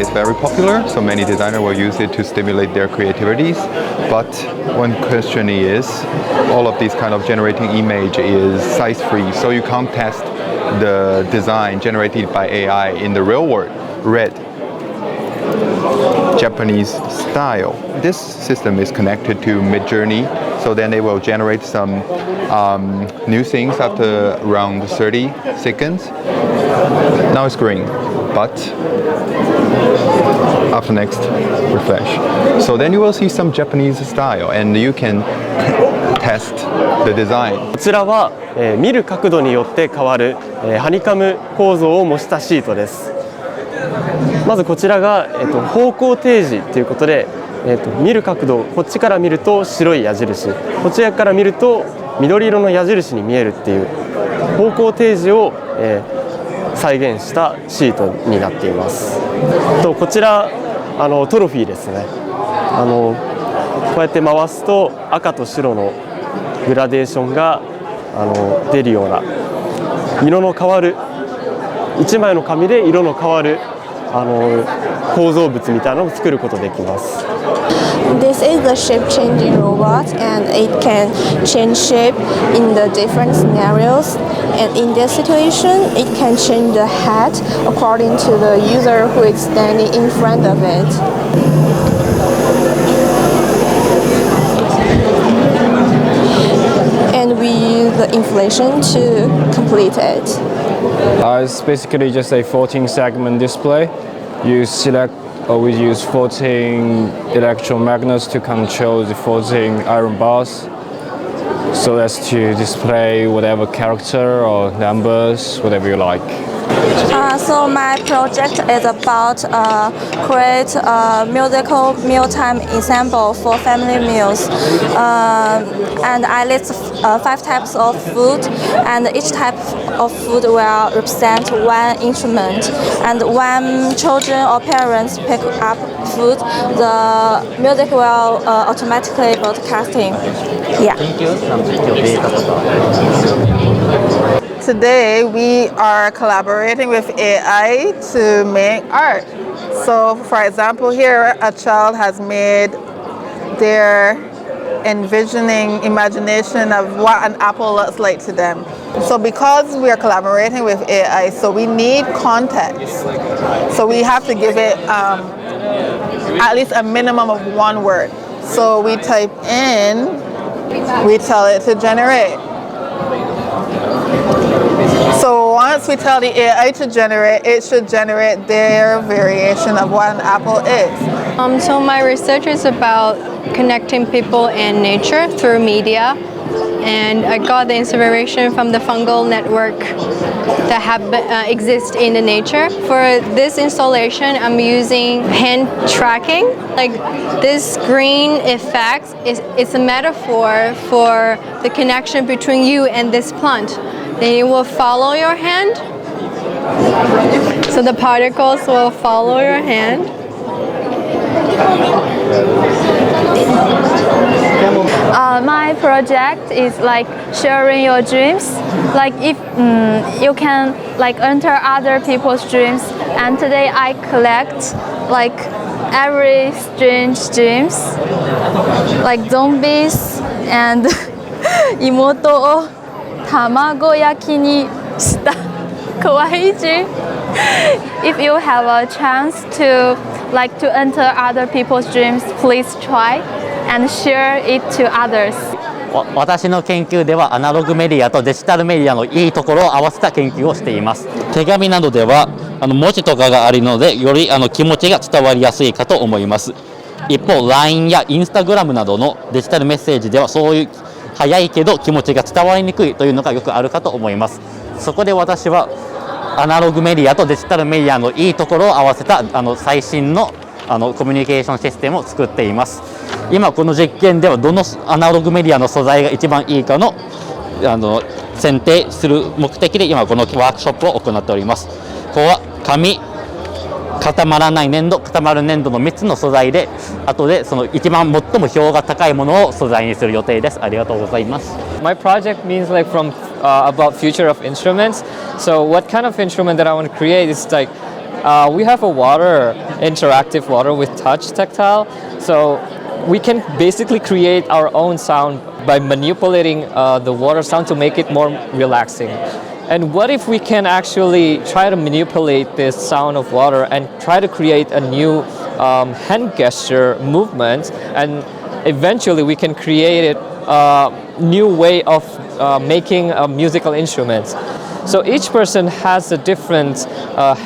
is very popular, so many designers will use it to stimulate their creativities. But one question is, all of these kind of generating image is size-free, so you can't test the design generated by AI in the real world. Red Japanese style. This system is connected to Midjourney, so then they will generate some new things after around 30 seconds. Now it's green, but after next refresh. So then you will see some Japanese style and you can test the design. こちらは、見る角度によって変わる、ハニカム構造を模したシートです。まずこちらが、方向提示ということで、見る角度、こっちから見ると白い矢印、こちらから見ると緑色の矢印に見えるっていう方向提示を、再現したシートになっています。とこちらトロフィーですね。こうやって回すと赤と白のグラデーションが出るような色の変わる1枚の紙で色の変わる構造物みたいなのを作ることできます。This is a shape-changing robot, and it can change shape in the different scenarios. And in this situation, it can change the head according to the user who is standing in front of it. And we use the inflation to complete it. It's basically just a 14-segment display. You select we use 14 electromagnets to control the 14 iron bars, so as to display whatever character or numbers, whatever you like. So my project is about create a musical mealtime ensemble for family meals, and I list 5 types of food, and each type of food will represent one instrument. And when children or parents pick up food, the music will automatically broadcasting. Yeah. Today we are collaborating with AI to make art. So for example, here a child has made their envisioning imagination of what an apple looks like to them. So because we are collaborating with AI, so we need context. So we have to give it at least a minimum of 1 word. So we type in, we tell it to generate. So once we tell the AI to generate, it should generate their variation of what an apple is. So my research is about connecting people and nature through media, and I got the inspiration from the fungal network that exist in the nature. For this installation, I'm using hand tracking. Like this green effect is a metaphor for the connection between you and this plant. Then you will follow your hand. So the particles will follow your hand. My project is like sharing your dreams. Like if you can like enter other people's dreams. And today I collect like every strange dreams, like zombies and 妹を卵焼きにした可愛い dream. If you have a chance to enter other people's dreams, please try and share it to others. 私の研究ではアナログメディアとデジタルメディアのいいところを合わせた研究をしています。手紙などでは文字とかがあるのでより気持ちが伝わりやすいかと思います。一方 LINE や Instagram などのデジタルメッセージではそういう早いけど気持ちが伝わりにくいというのがよくあるかと思います。そこで私はアナログメディアとデジタルメディアのいいところを合わせた最新のコミュニケーションシステムを作っています。今この実験ではどのアナログメディアの素材が一番いいかの選定する目的で今このワークショップを行っております。ここは紙、固まらない粘土、固まる粘土の3つの素材で後でその一番最も票が高いものを素材にする予定です。ありがとうございます。My project means like about future of instruments. So what kind of instrument that I want to create is like we have a water, interactive water with touch tactile. So we can basically create our own sound by manipulating the water sound to make it more relaxing. And what if we can actually try to manipulate this sound of water and try to create a new hand gesture movement, and eventually we can create a new way of making a musical instrument. So each person has a different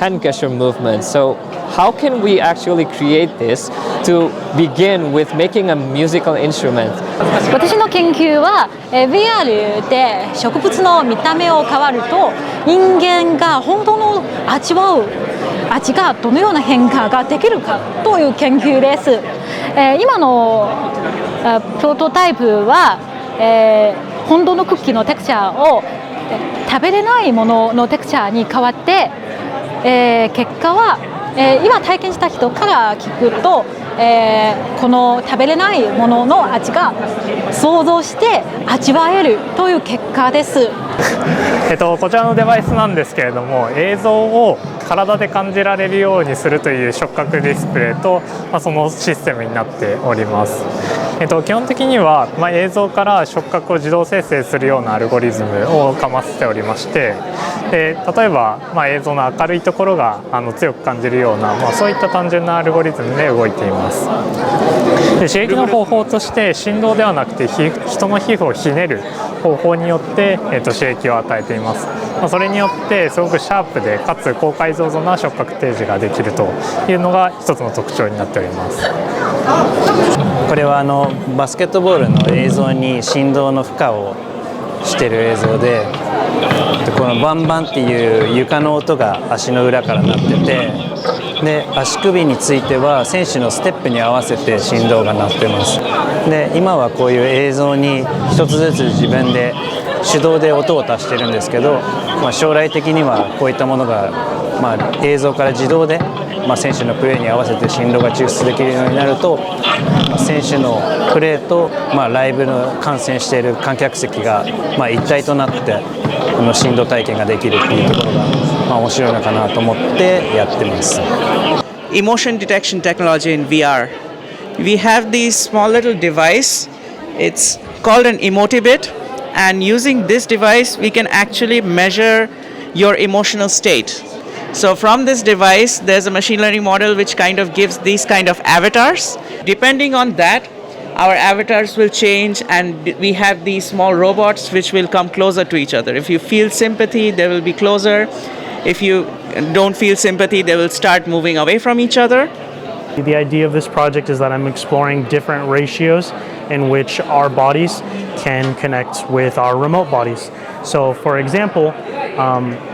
hand gesture movement. So how can we actually create this to begin with making a musical instrument? 私の研究は、VR で植物の見た目を変わると人間が本当の味わう味がどのような変化ができるかという研究です。今のプロトタイプは、本当のクッキーのテクチャーを食べれないもののテクチャーに変わって、結果は、今体験した人から聞くと、この食べれないものの味が想像して味わえるという結果です。こちらのデバイスなんですけれども、映像を体で感じられるようにするという触覚ディスプレイと、そのシステムになっております。基本的には、映像から触覚を自動生成するようなアルゴリズムをかませておりまして、例えば、映像の明るいところが強く感じるような、そういった単純なアルゴリズムで動いています。で、刺激の方法として振動ではなくて人の皮膚をひねる方法によって、刺激を与えています。それによってすごくシャープでかつ高解像度な触覚提示ができるというのが一つの特徴になっております。これはバスケットボールの映像に振動の負荷をしている映像で、このバンバンっていう床の音が足の裏から鳴ってて、で足首については選手のステップに合わせて振動が鳴ってます。で今はこういう映像に一つずつ自分で手動で音を足してるんですけど、将来的にはこういったものが、映像から自動で、選手のプレーに合わせて振動が抽出できるようになると、選手のプレーと、ライブの観戦している観客席が、一体となってこの振動体験ができるっていうところが、面白いのかなと思ってやってます。Emotion detection technology in VR. We have this small little device. It's called an Emotibit, and using this device we can actually measure your emotional state. So from this device there's a machine learning model which kind of gives these kind of avatars. Depending on that, our avatars will change, and we have these small robots which will come closer to each other. If you feel sympathy, they will be closer. If you don't feel sympathy, they will start moving away from each other. The idea of this project is that I'm exploring different ratios in which our bodies can connect with our remote bodies. So for example,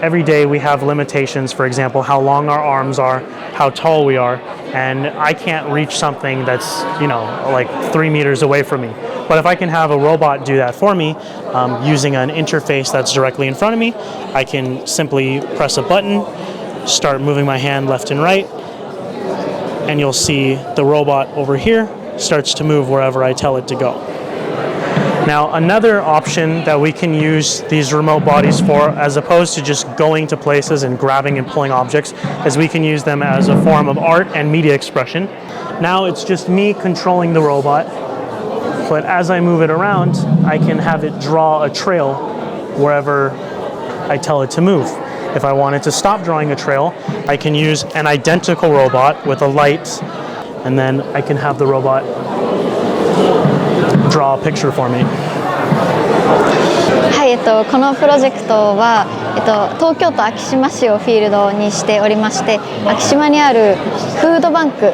every day we have limitations, for example, how long our arms are, how tall we are, and I can't reach something that's, like 3 meters away from me. But if I can have a robot do that for me, using an interface that's directly in front of me, I can simply press a button, start moving my hand left and right, and you'll see the robot over here starts to move wherever I tell it to go. Now, another option that we can use these remote bodies for, as opposed to just going to places and grabbing and pulling objects, is we can use them as a form of art and media expression. Now it's just me controlling the robot, but as I move it around, I can have it draw a trail wherever I tell it to move. If I wanted to stop drawing a trail, I can use an identical robot with a light, and then I can have the robot draw a picture for me. はい、このプロジェクトは、東京都昭島市をフィールドにしておりまして、昭島にあるフードバンク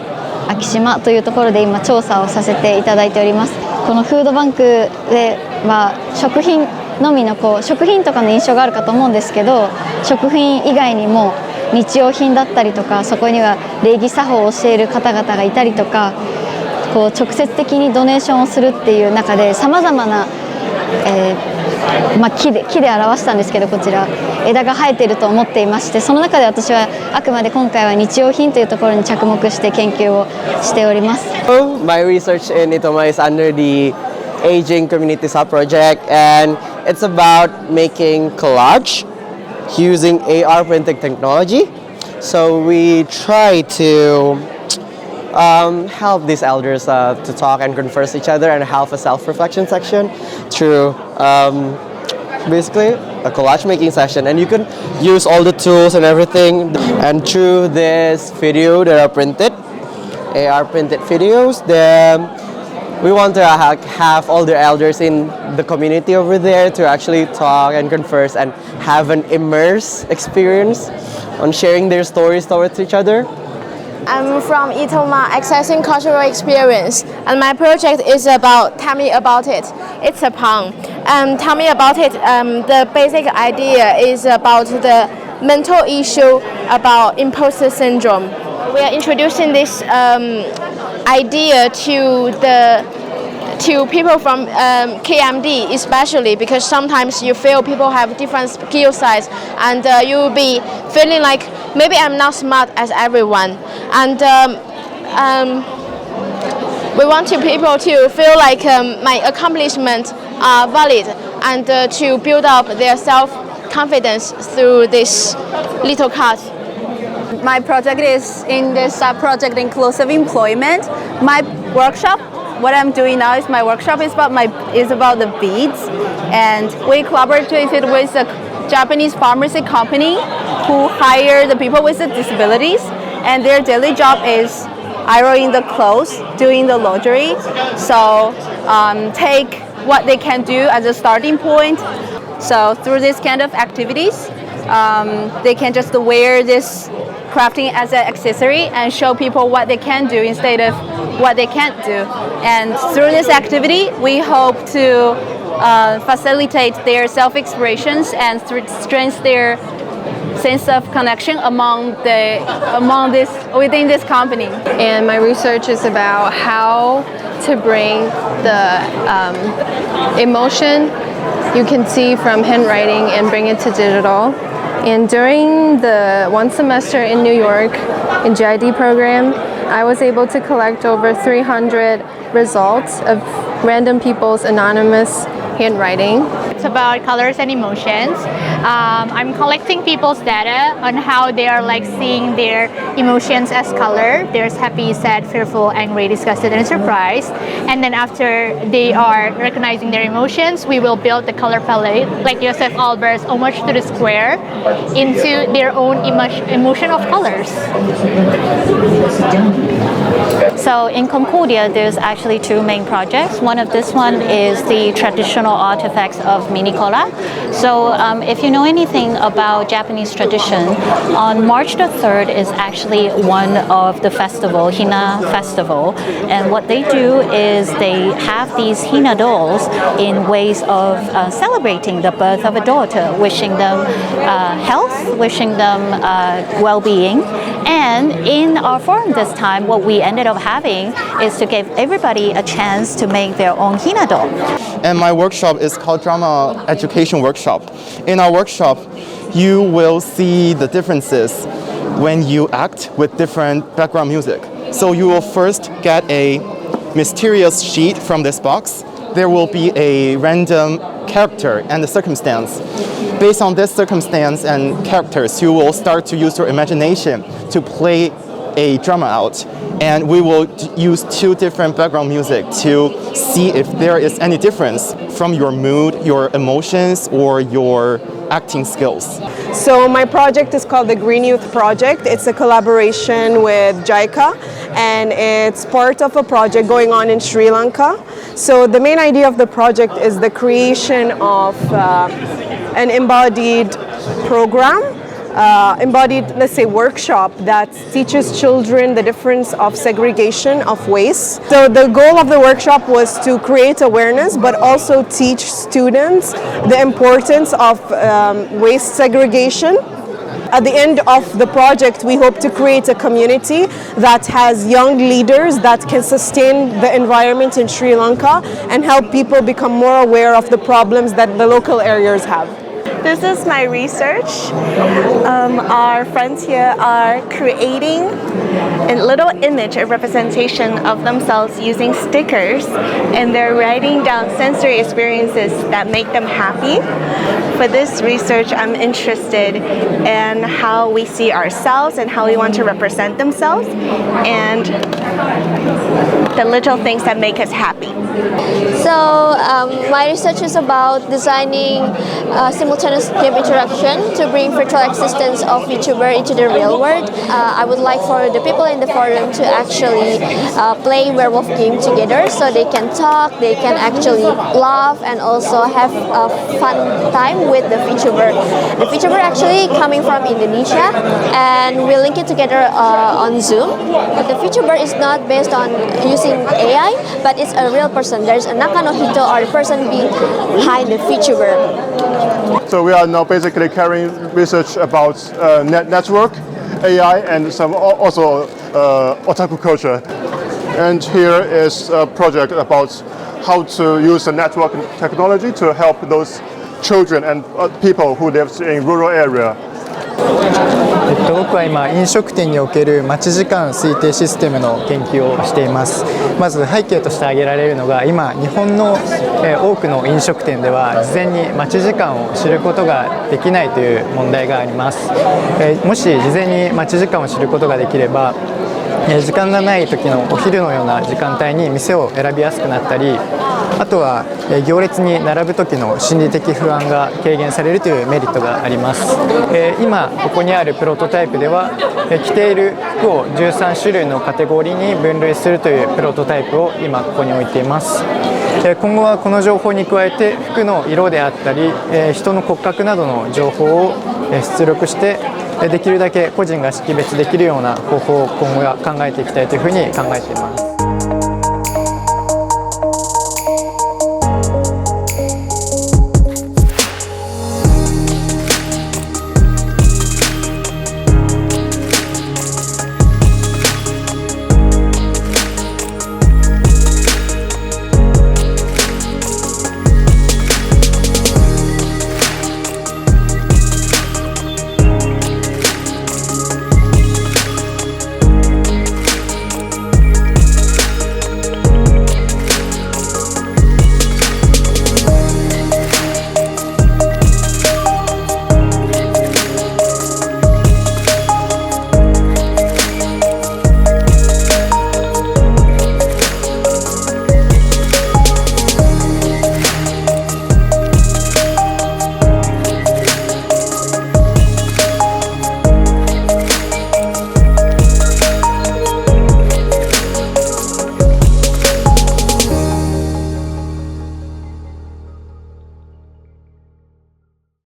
昭島というところで今調査をさせていただいております。このフードバンクでは食品のみの食品とかの印象があるかと思うんですけど、食品以外にも日用品だったりとか、そこには礼儀作法を教える方々がいたりとか、直接的にドネーションをするっていう中でさまざまな、木で表したんですけど、こちら枝が生えていると思っていまして、その中で私はあくまで今回は日用品というところに着目して研究をしております。My research in Itoma is under the Aging Community Sub-Project, and it's about making collage using AR printing technology. So we try to help these elders to talk and converse with each other and have a self-reflection section through basically a collage making session, and you can use all the tools and everything. And through this video that are printed, AR printed videos, then we want to have all the elders in the community over there to actually talk and converse and have an immersive experience on sharing their stories towards each other. I'm from Itoma, Accessing Cultural Experience, and my project is about Tell Me About It. It's a poem. Tell Me About It, the basic idea is about the mental issue about imposter syndrome. We are introducing this idea to people from KMD especially, because sometimes you feel people have different skill sets and you will be feeling like maybe I'm not smart as everyone, and we want people to feel like my accomplishments are valid and to build up their self-confidence through this little card. My project is in this sub-project Inclusive Employment. My workshop, what I'm doing now is my workshop is about the beads, and we collaborated with a Japanese pharmacy company who hire the people with the disabilities, and their daily job is ironing the clothes, doing the laundry. So take what they can do as a starting point. So through this kind of activities, they can just wear this crafting as an accessory and show people what they can do instead of what they can't do. And through this activity, we hope to facilitate their self-expressions and strengthen their sense of connection within this company. And my research is about how to bring the emotion you can see from handwriting and bring it to digital. And during the one semester in New York in GID program, I was able to collect over 300 results of random people's anonymous handwriting. It's about colors and emotions. I'm collecting people's data on how they are like seeing their emotions as color. There's happy, sad, fearful, angry, disgusted, and surprised. And then after they are recognizing their emotions, we will build the color palette, like Joseph Albert's Homage to the Square, into their own emotion of colors. So in Concordia, there's actually two main projects. One of this one is the traditional artifacts of Minicola. So if you know anything about Japanese tradition, on March the 3rd is actually one of the festival, Hina Festival. And what they do is they have these Hina dolls in ways of celebrating the birth of a daughter, wishing them health, wishing them well-being. And in our forum this time, what we ended up having is to give everybody a chance to make their own Hina doll. And my workshop is called Drama Education Workshop. In our workshop, you will see the differences when you act with different background music. So you will first get a mysterious sheet from this box. There will be a random character and a circumstance. Based on this circumstance and characters, you will start to use your imagination to play a drama out. And we will use two different background music to see if there is any difference from your mood, your emotions, or your acting skills. So my project is called the Green Youth Project. It's a collaboration with JICA, and it's part of a project going on in Sri Lanka. So the main idea of the project is the creation of an embodied program, let's say, workshop that teaches children the difference of segregation of waste. So the goal of the workshop was to create awareness, but also teach students the importance of waste segregation. At the end of the project, we hope to create a community that has young leaders that can sustain the environment in Sri Lanka and help people become more aware of the problems that the local areas have. This is my research. Our friends here are creating a little image, a representation of themselves using stickers, and they're writing down sensory experiences that make them happy. For this research, I'm interested in how we see ourselves and how we want to represent themselves, and the little things that make us happy. So my research is about designing simultaneous game interaction to bring virtual existence of VTuber into the real world. I would like for the people in the forum to actually play werewolf game together, so they can talk, they can actually laugh, and also have a fun time with the VTuber. The VTuber actually coming from Indonesia, and we link it together on Zoom. But the VTuber is not based on using AI, but it's a real person. There's a Nakanohito, or the person behind the VTuber. So we are now basically carrying research about network, AI, and some also otaku culture. And here is a project about how to use the network technology to help those children and people who live in rural area. 僕は今飲食店における待ち時間推定システムの研究をしています。まず背景として挙げられるのが、今日本の多くの飲食店では事前に待ち時間を知ることができないという問題があります。もし事前に待ち時間を知ることができれば、時間がない時のお昼のような時間帯に店を選びやすくなったり、あとは行列に並ぶ時の心理的不安が軽減されるというメリットがあります。今ここにあるプロトタイプでは、着ている服を13種類のカテゴリーに分類するというプロトタイプを今ここに置いています。今後はこの情報に加えて服の色であったり、人の骨格などの情報を出力してできるだけ個人が識別できるような方法を今後は考えていきたいというふうに考えています。